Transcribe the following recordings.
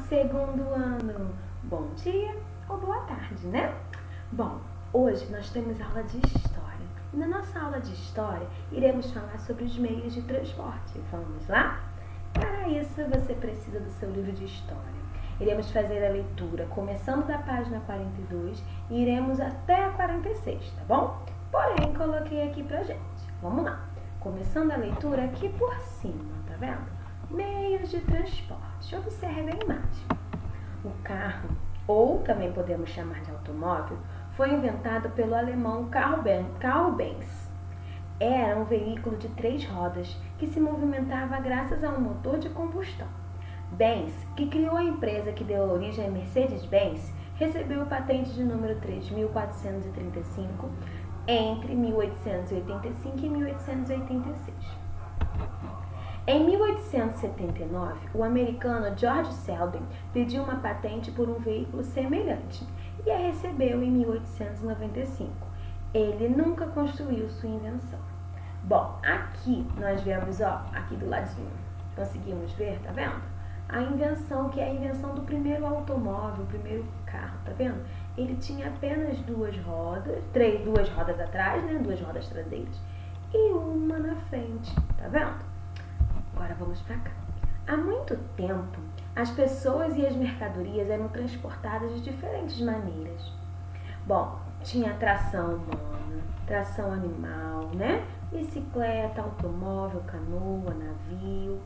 segundo ano. Bom dia ou boa tarde, né? Bom, hoje nós temos aula de História. E na nossa aula de História, iremos falar sobre os meios de transporte. Vamos lá? Para isso, você precisa do seu livro de História. Iremos fazer a leitura começando da página 42 e iremos até a 46, tá bom? Porém, coloquei aqui pra gente. Vamos lá. Começando a leitura aqui por cima, tá vendo? Meios de transporte. Observe a imagem. O carro, ou também podemos chamar de automóvel, foi inventado pelo alemão Karl Benz. Era um veículo de 3 rodas que se movimentava graças a um motor de combustão. Benz, que criou a empresa que deu origem a Mercedes-Benz, recebeu a patente de número 3.435 entre 1885 e 1886. Em 1879, o americano George Selden pediu uma patente por um veículo semelhante e a recebeu em 1895. Ele nunca construiu sua invenção. Bom, aqui nós vemos, aqui do ladinho, conseguimos ver, tá vendo? A invenção, que é a invenção do primeiro automóvel, o primeiro carro, tá vendo? Ele tinha apenas 2 rodas, 2 rodas atrás, né? 2 rodas traseiras e uma na frente, tá vendo? Agora vamos para cá. Há muito tempo, as pessoas e as mercadorias eram transportadas de diferentes maneiras. Bom, tinha tração humana, tração animal, né? Bicicleta, automóvel, canoa, navio,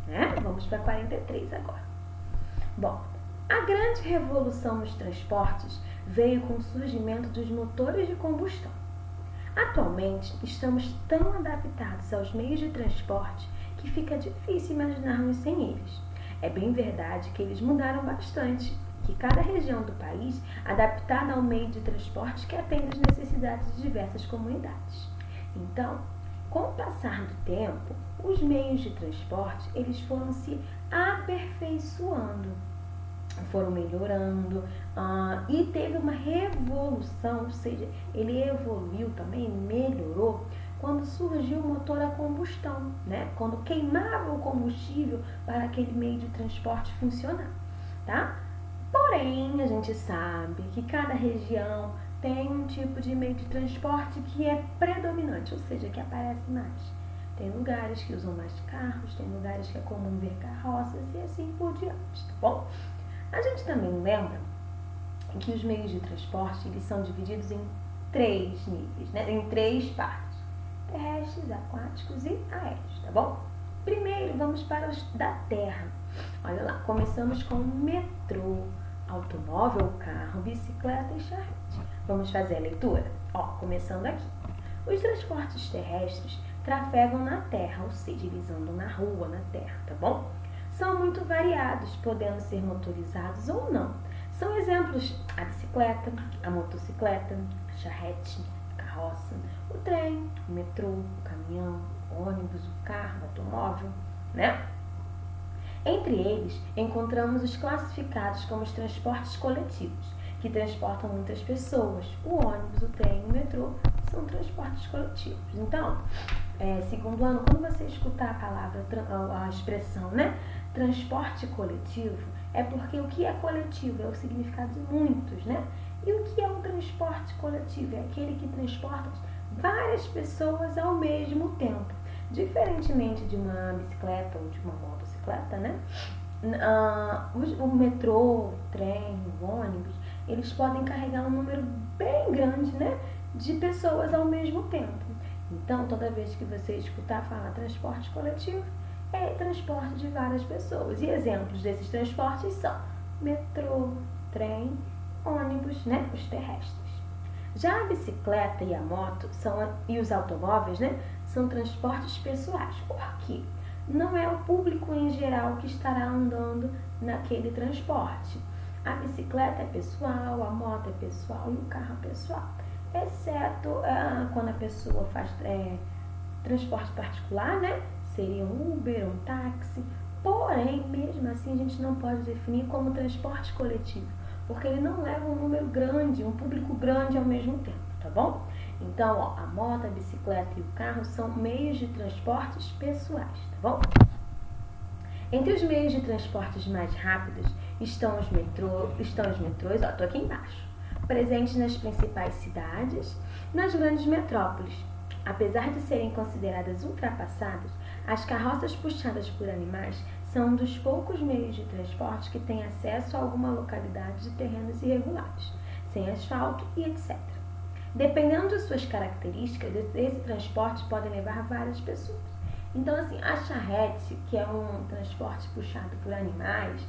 né? Vamos para 43 agora. Bom, a grande revolução nos transportes veio com o surgimento dos motores de combustão. Atualmente, estamos tão adaptados aos meios de transporte que fica difícil imaginarmos sem eles. É bem verdade que eles mudaram bastante, que cada região do país adaptada ao meio de transporte que atende às necessidades de diversas comunidades. Então, com o passar do tempo, os meios de transporte eles foram se aperfeiçoando, foram melhorando e teve uma revolução, ou seja, ele evoluiu também, melhorou, quando surgiu o motor a combustão, né? Quando queimava o combustível para aquele meio de transporte funcionar, tá? Porém, a gente sabe que cada região tem um tipo de meio de transporte que é predominante, ou seja, que aparece mais. Tem lugares que usam mais carros, tem lugares que é comum ver carroças e assim por diante, tá bom? A gente também lembra que os meios de transporte eles são divididos em 3 níveis, né? Em 3 partes. Terrestres, aquáticos e aéreos, tá bom? Primeiro, vamos para os da terra. Olha lá, começamos com o metrô, automóvel, carro, bicicleta e charrete. Vamos fazer a leitura? Começando aqui. Os transportes terrestres trafegam na terra, ou seja, eles andam na rua, na terra, tá bom? São muito variados, podendo ser motorizados ou não. São exemplos a bicicleta, a motocicleta, a charrete, a carroça, o trem, o metrô, o caminhão, o ônibus, o carro, o automóvel, né? Entre eles, encontramos os classificados como os transportes coletivos, que transportam muitas pessoas. O ônibus, o trem e o metrô são transportes coletivos. Então, segundo ano, quando você escutar a palavra, a expressão, né, transporte coletivo, é porque o que é coletivo é o significado de muitos, né? E o que é um transporte coletivo? É aquele que transporta várias pessoas ao mesmo tempo. Diferentemente de uma bicicleta ou de uma motocicleta, né? O metrô, o trem, o ônibus, eles podem carregar um número bem grande, né, de pessoas ao mesmo tempo. Então, toda vez que você escutar falar transporte coletivo, é transporte de várias pessoas. E exemplos desses transportes são metrô, trem, ônibus, né, os terrestres. Já a bicicleta e a moto e os automóveis, né, são transportes pessoais. Por quê? Não é o público em geral que estará andando naquele transporte. A bicicleta é pessoal, a moto é pessoal e o carro é pessoal. Exceto quando a pessoa faz transporte particular, né? Seria um Uber, um táxi. Porém, mesmo assim, a gente não pode definir como transporte coletivo, porque ele não leva um número grande, um público grande ao mesmo tempo, tá bom? Então, a moto, a bicicleta e o carro são meios de transportes pessoais, tá bom? Entre os meios de transportes mais rápidos estão os metrôs, ó, tô aqui embaixo, presentes nas principais cidades, nas grandes metrópoles. Apesar de serem consideradas ultrapassadas, as carroças puxadas por animais são um dos poucos meios de transporte que têm acesso a alguma localidade de terrenos irregulares, sem asfalto e etc. Dependendo de suas características, esse transporte pode levar várias pessoas. Então, assim, a charrete, que é um transporte puxado por animais,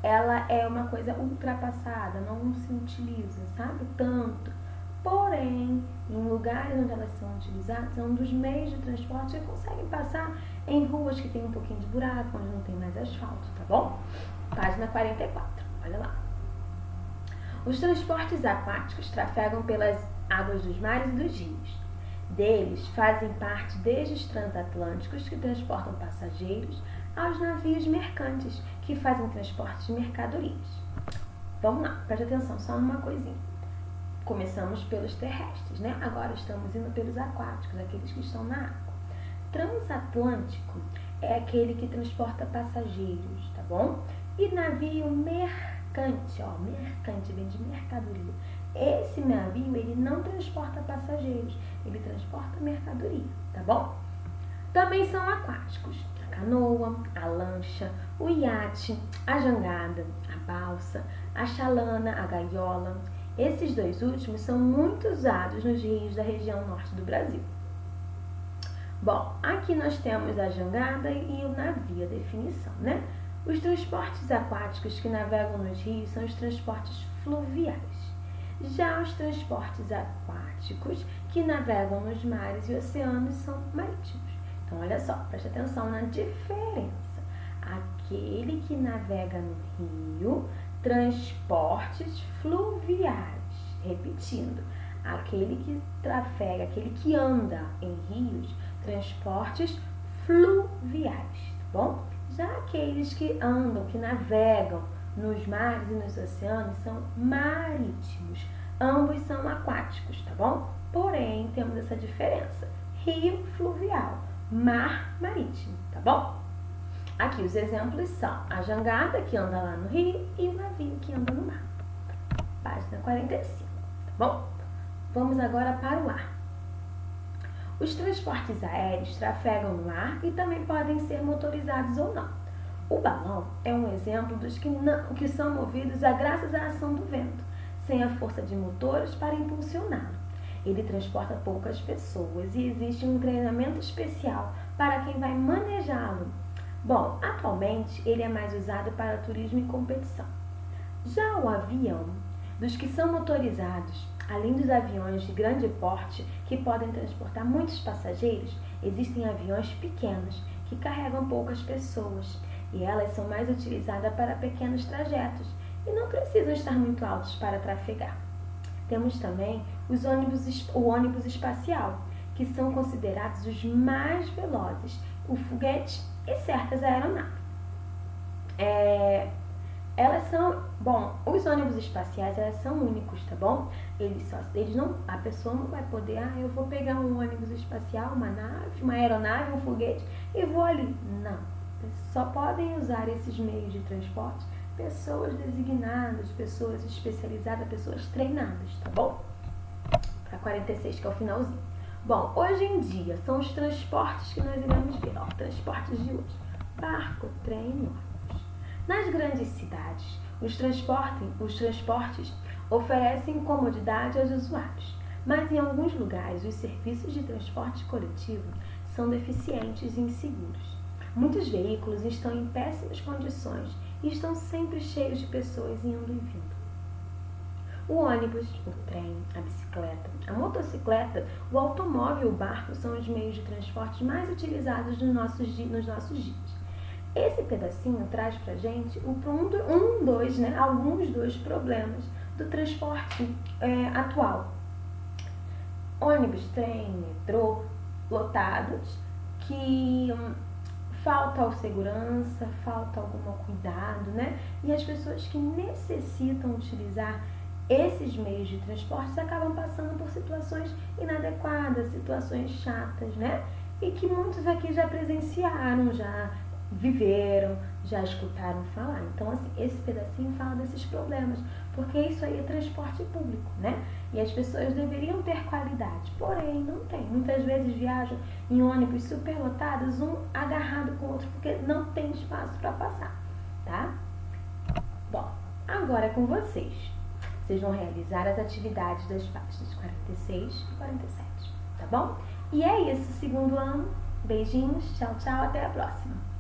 ela é uma coisa ultrapassada, não se utiliza, sabe, tanto. Porém, em lugares onde elas são utilizadas, é um dos meios de transporte que conseguem passar em ruas que tem um pouquinho de buraco, onde não tem mais asfalto, tá bom? Página 44, olha lá. Os transportes aquáticos trafegam pelas águas dos mares e dos rios. Deles fazem parte desde os transatlânticos, que transportam passageiros, aos navios mercantes, que fazem transporte de mercadorias. Vamos lá, preste atenção só numa coisinha. Começamos pelos terrestres, né? Agora estamos indo pelos aquáticos, aqueles que estão na água. Transatlântico é aquele que transporta passageiros, tá bom? E navio mercante, ó, mercante vem de mercadoria. Esse navio, ele não transporta passageiros, ele transporta mercadoria, tá bom? Também são aquáticos: a canoa, a lancha, o iate, a jangada, a balsa, a chalana, a gaiola. Esses dois últimos são muito usados nos rios da região norte do Brasil. Bom, aqui nós temos a jangada e o navio, a definição, né? Os transportes aquáticos que navegam nos rios são os transportes fluviais. Já os transportes aquáticos que navegam nos mares e oceanos são marítimos. Então, olha só, preste atenção na diferença. Aquele que navega no rio, transportes fluviais. Repetindo, aquele que trafega, aquele que anda em rios, transportes fluviais, tá bom? Já aqueles que andam, que navegam nos mares e nos oceanos são marítimos. Ambos são aquáticos, tá bom? Porém, temos essa diferença: rio fluvial, mar marítimo, tá bom? Aqui os exemplos são a jangada, que anda lá no rio, e o navio, que anda no mar. Página 45, tá bom? Vamos agora para o ar. Os transportes aéreos trafegam no ar e também podem ser motorizados ou não. O balão é um exemplo dos que são movidos graças à ação do vento, sem a força de motores para impulsioná-lo. Ele transporta poucas pessoas e existe um treinamento especial para quem vai manejá-lo. Bom, atualmente ele é mais usado para turismo e competição. Já o avião, dos que são motorizados, além dos aviões de grande porte, que podem transportar muitos passageiros, existem aviões pequenos, que carregam poucas pessoas, e elas são mais utilizadas para pequenos trajetos, e não precisam estar muito altos para trafegar. Temos também o ônibus espacial, que são considerados os mais velozes, o foguete e certas aeronaves. Os ônibus espaciais, elas são únicos, tá bom? A pessoa não vai poder, eu vou pegar um ônibus espacial, uma nave, uma aeronave, um foguete e vou ali. Não, só podem usar esses meios de transporte pessoas designadas, pessoas especializadas, pessoas treinadas, tá bom? Para 46, que é o finalzinho. Bom, hoje em dia, são os transportes que nós iremos ver, ó, transportes de hoje: barco, trem e ônibus. Nas grandes cidades, os transportes oferecem comodidade aos usuários, mas em alguns lugares os serviços de transporte coletivo são deficientes e inseguros. Muitos veículos estão em péssimas condições e estão sempre cheios de pessoas indo e vindo. O ônibus, o trem, a bicicleta, a motocicleta, o automóvel e o barco são os meios de transporte mais utilizados nos nossos dias. Esse pedacinho traz pra gente alguns dos problemas do transporte atual. Ônibus, trem, metrô, lotados, que falta segurança, falta algum cuidado, né? E as pessoas que necessitam utilizar esses meios de transporte acabam passando por situações inadequadas, situações chatas, né? E que muitos aqui já presenciaram, já viveram, já escutaram falar. Então, assim, esse pedacinho fala desses problemas, porque isso aí é transporte público, né? E as pessoas deveriam ter qualidade, porém não tem. Muitas vezes viajam em ônibus superlotados, um agarrado com o outro, porque não tem espaço para passar, tá? Bom, agora é com vocês. Vocês vão realizar as atividades das faixas 46 e 47, tá bom? E é isso, segundo ano. Beijinhos, tchau, tchau, até a próxima.